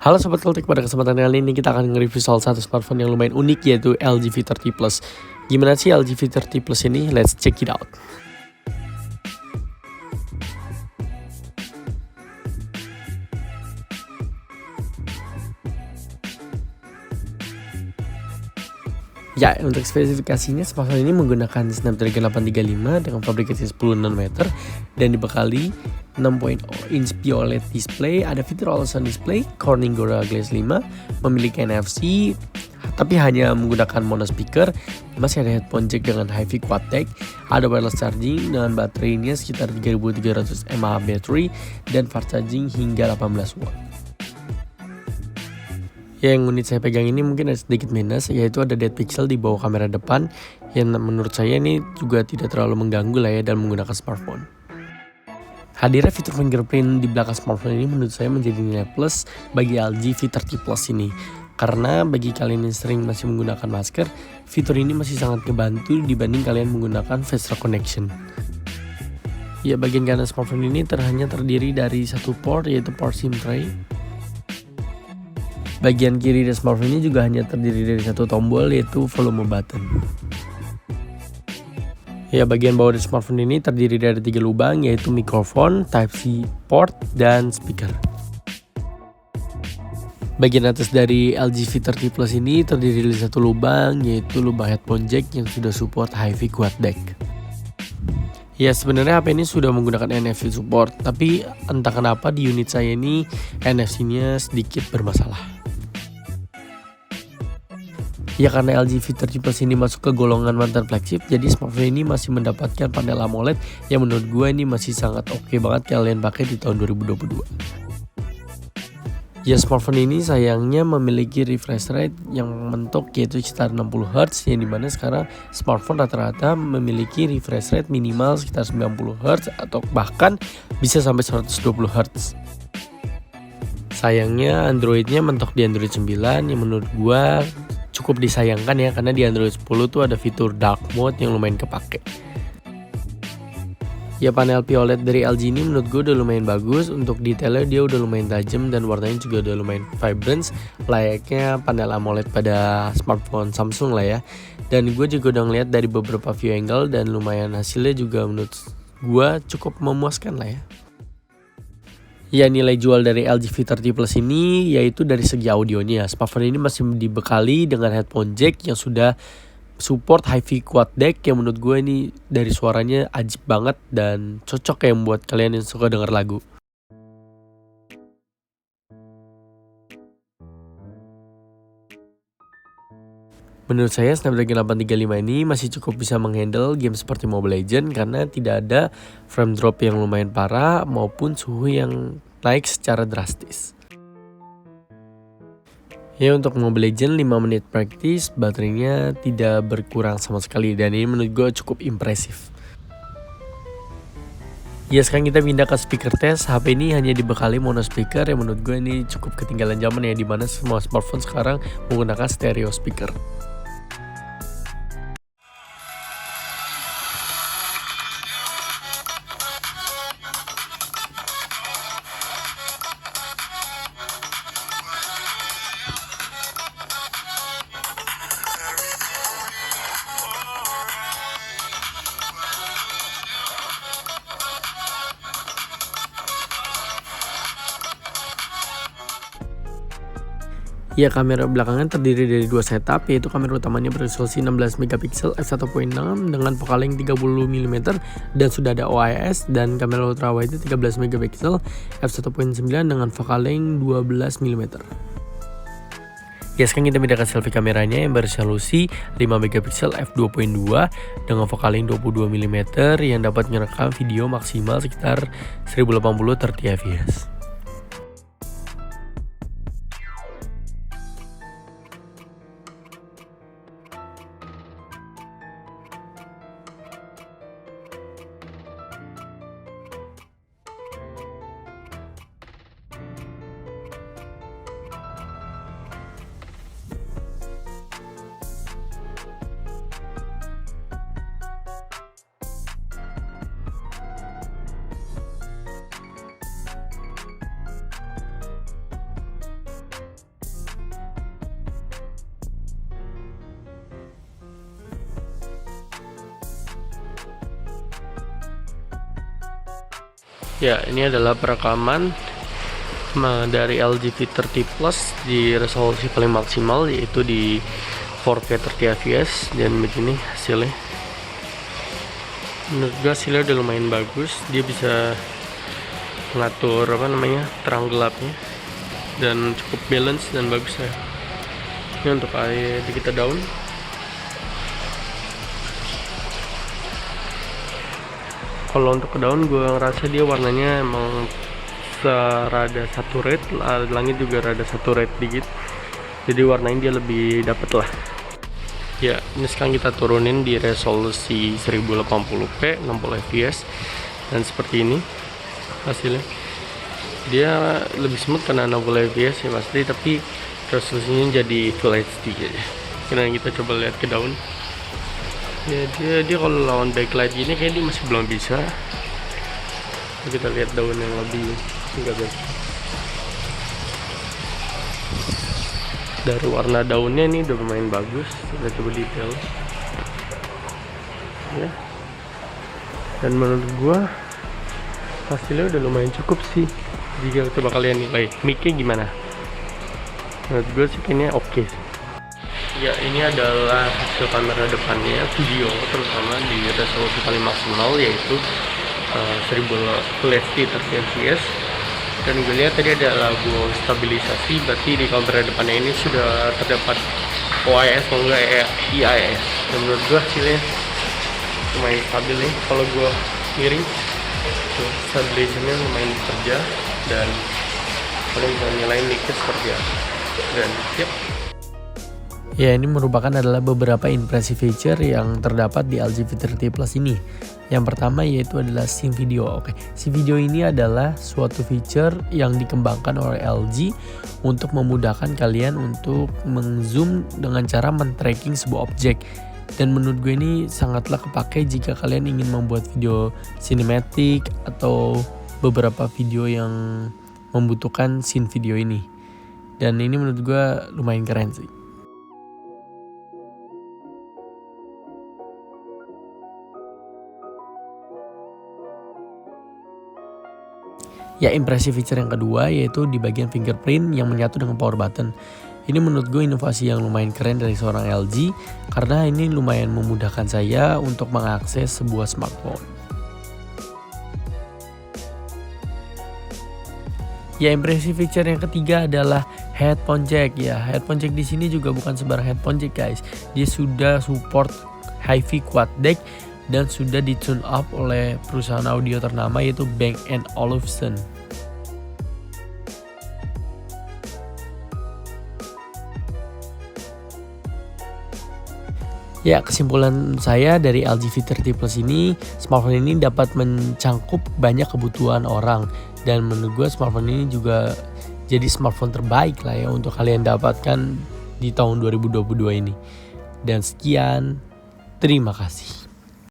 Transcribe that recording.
Halo Sobat Keltik, pada kesempatan kali ini kita akan nge-review salah satu smartphone yang lumayan unik, yaitu LG V30 Plus. Gimana sih LG V30 Plus ini? Let's check it out. Ya, untuk spesifikasinya smartphone ini menggunakan Snapdragon 835 dengan fabrikasi 10 nanometer dan dibekali 6.0 inch OLED display, ada fitur Always On Display, Corning Gorilla Glass 5, memiliki NFC, tapi hanya menggunakan mono speaker, masih ada headphone jack dengan HiFi quad deck, ada wireless charging dengan baterainya sekitar 3300 mAh battery dan fast charging hingga 18 watt. Yang unit saya pegang ini mungkin ada sedikit minus, yaitu ada dead pixel di bawah kamera depan yang menurut saya ini juga tidak terlalu mengganggu lah ya dalam menggunakan smartphone. Hadirnya fitur fingerprint di belakang smartphone ini menurut saya menjadi nilai plus bagi LG V30 Plus ini. Karena bagi kalian yang sering masih menggunakan masker, fitur ini masih sangat ngebantu dibanding kalian menggunakan face recognition. Ya, bagian kanan smartphone ini hanya terdiri dari satu port, yaitu port SIM tray. Bagian kiri dari smartphone ini juga hanya terdiri dari satu tombol, yaitu volume button. Ya, bagian bawah dari smartphone ini terdiri dari 3 lubang, yaitu mikrofon, Type-C port, dan speaker. Bagian atas dari LG V30 Plus ini terdiri dari satu lubang, yaitu lubang headphone jack yang sudah support HiFi quad deck. Ya, sebenarnya HP ini sudah menggunakan NFC support, tapi entah kenapa di unit saya ini NFC-nya sedikit bermasalah. Ya, karena LG V30 Plus ini masuk ke golongan mantan flagship, jadi smartphone ini masih mendapatkan panel AMOLED yang menurut gue ini masih sangat oke banget kalian pakai di tahun 2022. Ya, smartphone ini sayangnya memiliki refresh rate yang mentok, yaitu sekitar 60 Hz, yang dimana sekarang smartphone rata-rata memiliki refresh rate minimal sekitar 90 Hz atau bahkan bisa sampai 120 Hz. Sayangnya Androidnya mentok di Android 9 yang menurut gua cukup disayangkan ya, karena di Android 10 tuh ada fitur dark mode yang lumayan kepake. Ya, panel OLED dari LG ini menurut gue udah lumayan bagus, untuk detailnya dia udah lumayan tajam dan warnanya juga udah lumayan vibrant, layaknya panel AMOLED pada smartphone Samsung lah ya. Dan gue juga udah ngeliat dari beberapa view angle dan lumayan hasilnya juga menurut gue cukup memuaskan lah ya. Ya, nilai jual dari LG V30 Plus ini yaitu dari segi audionya. Smartphone ini masih dibekali dengan headphone jack yang sudah support HiFi quad deck yang menurut gue ini dari suaranya ajib banget dan cocok ya buat kalian yang suka denger lagu. Menurut saya Snapdragon 835 ini masih cukup bisa menghandle game seperti Mobile Legends karena tidak ada frame drop yang lumayan parah maupun suhu yang naik secara drastis. Ya, untuk Mobile Legends 5 menit practice baterainya tidak berkurang sama sekali dan ini menurut gue cukup impresif. Ya, sekarang kita pindah ke speaker test. HP ini hanya dibekali mono speaker yang menurut gue ini cukup ketinggalan zaman ya, dimana semua smartphone sekarang menggunakan stereo speaker. Ya, kamera belakangan terdiri dari dua setup, yaitu kamera utamanya beresolusi 16 megapiksel f1.6 dengan focal length 30 mm dan sudah ada OIS, dan kamera ultrawide 13 megapiksel f1.9 dengan focal length 12 mm. Ya, sekarang kita pindah ke selfie kameranya yang beresolusi 5 megapiksel f2.2 dengan focal length 22 mm yang dapat merekam video maksimal sekitar 1080 30 fps. Ya, ini adalah perekaman dari LG V30 Plus di resolusi paling maksimal, yaitu di 4K 30 fps, dan begini hasilnya. Menurut gue hasilnya udah lumayan bagus. Dia bisa mengatur terang gelapnya dan cukup balance dan bagus ya. Ini untuk kita daun. Kalau untuk ke daun, gue ngerasa dia warnanya emang rada saturate, langit juga rada saturate dikit, jadi warnanya dia lebih dapet lah. Ya, ini sekarang kita turunin di resolusi 1080p 60 fps, dan seperti ini hasilnya. Dia lebih smooth karena 60 fps ya pasti, tapi resolusinya jadi Full HD aja. Kemudian kita coba lihat ke daun. Ya, dia kalau lawan backlight gini kayak dia masih belum bisa. Kita lihat daun yang lebih enggak baik. Dari warna daunnya ini udah lumayan bagus. Kita coba detail ya. Dan menurut gua hasilnya udah lumayan cukup sih. Jika coba kalian nilai mic-nya gimana, menurut gua sih kayaknya oke sih. Ya, ini adalah hasil kamera depannya, video terutama di resolusi paling maksimal, yaitu 1000 Full HD 30 fps. Dan gue lihat tadi ada lagu stabilisasi, berarti di kamera depannya ini sudah terdapat OIS atau enggak IIS. Dan menurut gue hasilnya lumayan stabil nih. Kalau gue miring, stabilisasinya lumayan bekerja, dan kalian bisa nilai mic-nya seperti apa. Dan ya, ini merupakan adalah beberapa impressive feature yang terdapat di LG V30 Plus ini. Yang pertama yaitu adalah Sync Video. Oke, Sync Video ini adalah suatu feature yang dikembangkan oleh LG untuk memudahkan kalian untuk meng-zoom dengan cara men-tracking sebuah objek. Dan menurut gue ini sangatlah kepake jika kalian ingin membuat video cinematic atau beberapa video yang membutuhkan scene video ini. Dan ini menurut gue lumayan keren sih. Ya, impressive feature yang kedua yaitu di bagian fingerprint yang menyatu dengan power button. Ini menurut gue inovasi yang lumayan keren dari seorang LG, karena ini lumayan memudahkan saya untuk mengakses sebuah smartphone. Ya, impressive feature yang ketiga adalah headphone jack. Ya, headphone jack di sini juga bukan sembarang headphone jack, guys. Dia sudah support HiFi quad deck dan sudah di-tune up oleh perusahaan audio ternama yaitu Bang & Olufsen. Ya, kesimpulan saya dari LG V30 Plus ini, smartphone ini dapat mencangkup banyak kebutuhan orang, dan menurut gue smartphone ini juga jadi smartphone terbaik lah ya untuk kalian dapatkan di tahun 2022 ini. Dan sekian, terima kasih.